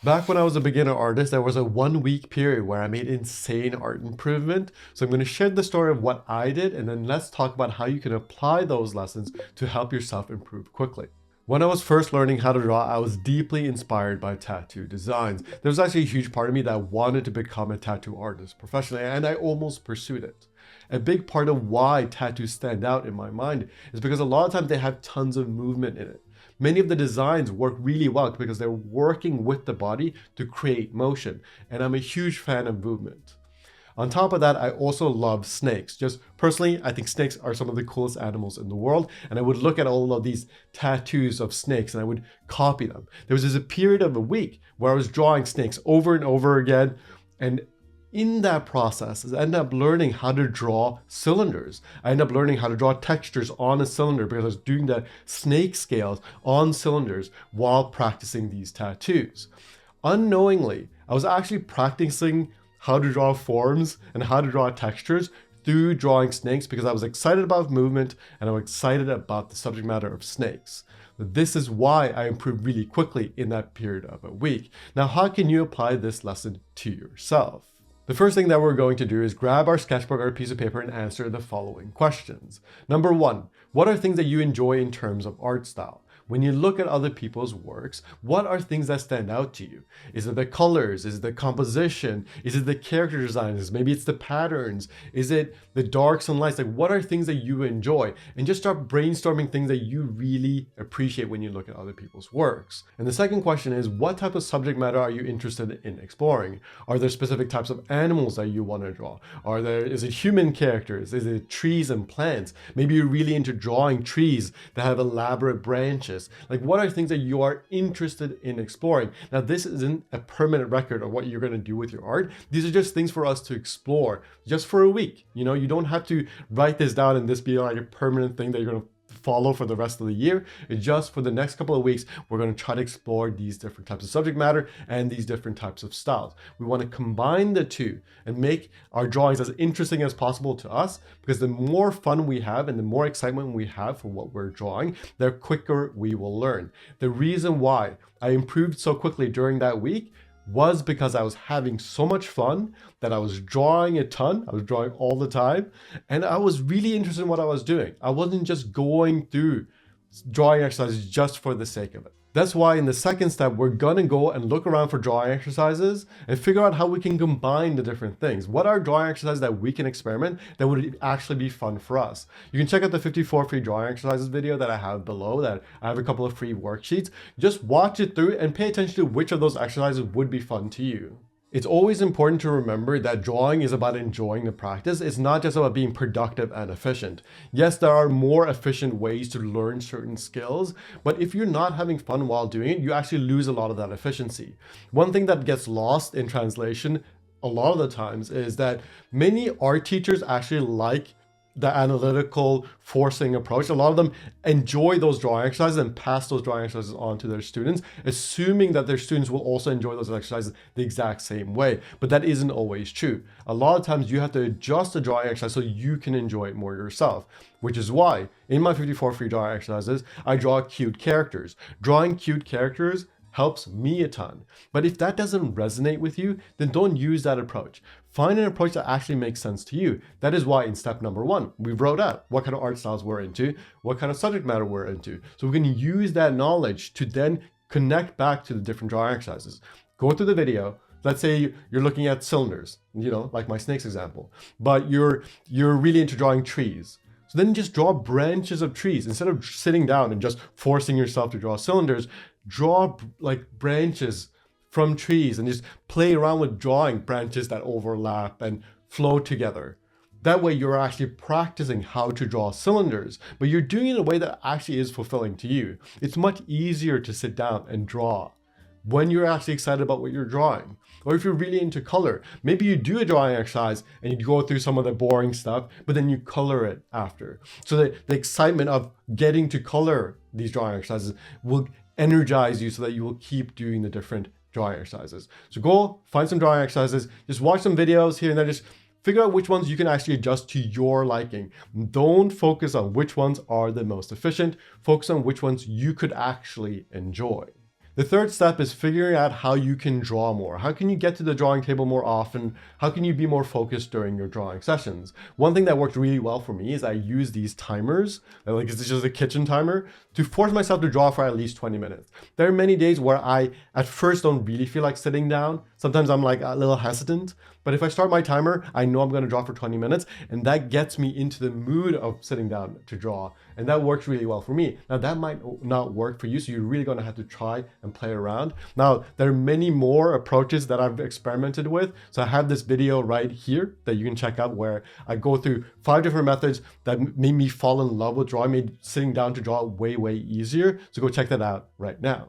Back when I was a beginner artist, there was a 1 week period where I made insane art improvement. So I'm going to share the story of what I did, and then let's talk about how you can apply those lessons to help yourself improve quickly. When I was first learning how to draw, I was deeply inspired by tattoo designs. There was actually a huge part of me that wanted to become a tattoo artist professionally, and I almost pursued it. A big part of why tattoos stand out in my mind is because a lot of times they have tons of movement in it. Many of the designs work really well because they're working with the body to create motion, and I'm a huge fan of movement. On top of that, I also love snakes. Just personally, I think snakes are some of the coolest animals in the world, and I would look at all of these tattoos of snakes and I would copy them. There was a period of a week where I was drawing snakes over and over again, and in that process, I ended up learning how to draw cylinders. I ended up learning how to draw textures on a cylinder because I was doing the snake scales on cylinders while practicing these tattoos. Unknowingly, I was actually practicing how to draw forms and how to draw textures through drawing snakes because I was excited about movement and I was excited about the subject matter of snakes. This is why I improved really quickly in that period of a week. Now, how can you apply this lesson to yourself? The first thing that we're going to do is grab our sketchbook or a piece of paper and answer the following questions. Number one, what are things that you enjoy in terms of art style? When you look at other people's works, what are things that stand out to you? Is it the colors? Is it the composition? Is it the character designs? Maybe it's the patterns. Is it the darks and lights? Like, what are things that you enjoy? And just start brainstorming things that you really appreciate when you look at other people's works. And the second question is, what type of subject matter are you interested in exploring? Are there specific types of animals that you want to draw? Is it human characters? Is it trees and plants? Maybe you're really into drawing trees that have elaborate branches. Like, what are things that you are interested in exploring? Now, this isn't a permanent record of what you're going to do with your art. These are just things for us to explore just for a week. You don't have to write this down and this be like a permanent thing that you're going to follow for the rest of the year. It's just for the next couple of weeks, we're going to try to explore these different types of subject matter and these different types of styles. We want to combine the two and make our drawings as interesting as possible to us, because the more fun we have and the more excitement we have for what we're drawing, the quicker we will learn. The reason why I improved so quickly during that week was because I was having so much fun that I was drawing a ton. I was drawing all the time, and I was really interested in what I was doing. I wasn't just going through drawing exercises just for the sake of it. That's why in the second step, we're gonna go and look around for drawing exercises and figure out how we can combine the different things. What are drawing exercises that we can experiment that would actually be fun for us? You can check out the 54 free drawing exercises video that I have below. That I have a couple of free worksheets. Just watch it through and pay attention to which of those exercises would be fun to you. It's always important to remember that drawing is about enjoying the practice. It's not just about being productive and efficient. Yes, there are more efficient ways to learn certain skills, but if you're not having fun while doing it, you actually lose a lot of that efficiency. One thing that gets lost in translation a lot of the times is that many art teachers actually like the analytical forcing approach. A lot of them enjoy those drawing exercises and pass those drawing exercises on to their students, assuming that their students will also enjoy those exercises the exact same way. But that isn't always true. A lot of times you have to adjust the drawing exercise so you can enjoy it more yourself, which is why in my 54 free drawing exercises, I draw cute characters. Drawing cute characters helps me a ton. But if that doesn't resonate with you, then don't use that approach. Find an approach that actually makes sense to you. That is why in step number one, we wrote out what kind of art styles we're into, what kind of subject matter we're into. So we can use that knowledge to then connect back to the different drawing exercises. Go through the video. Let's say you're looking at cylinders, like my snakes example, but you're really into drawing trees. So then just draw branches of trees. Instead of sitting down and just forcing yourself to draw cylinders, draw like branches from trees and just play around with drawing branches that overlap and flow together. That way you're actually practicing how to draw cylinders, but you're doing it in a way that actually is fulfilling to you. It's much easier to sit down and draw when you're actually excited about what you're drawing. Or if you're really into color, maybe you do a drawing exercise and you go through some of the boring stuff, but then you color it after. So that the excitement of getting to color these drawing exercises will energize you so that you will keep doing the different drawing exercises. So go find some drawing exercises, just watch some videos here and there, just figure out which ones you can actually adjust to your liking. Don't focus on which ones are the most efficient, focus on which ones you could actually enjoy. The third step is figuring out how you can draw more. How can you get to the drawing table more often? How can you be more focused during your drawing sessions? One thing that worked really well for me is I use these timers, like it's just a kitchen timer, to force myself to draw for at least 20 minutes. There are many days where I at first don't really feel like sitting down. Sometimes I'm like a little hesitant, but if I start my timer, I know I'm gonna draw for 20 minutes, and that gets me into the mood of sitting down to draw. And that works really well for me. Now that might not work for you, so you're really gonna have to try and play around. Now, there are many more approaches that I've experimented with. So I have this video right here that you can check out where I go through 5 different methods that made me fall in love with drawing, made sitting down to draw way, way easier. So go check that out right now.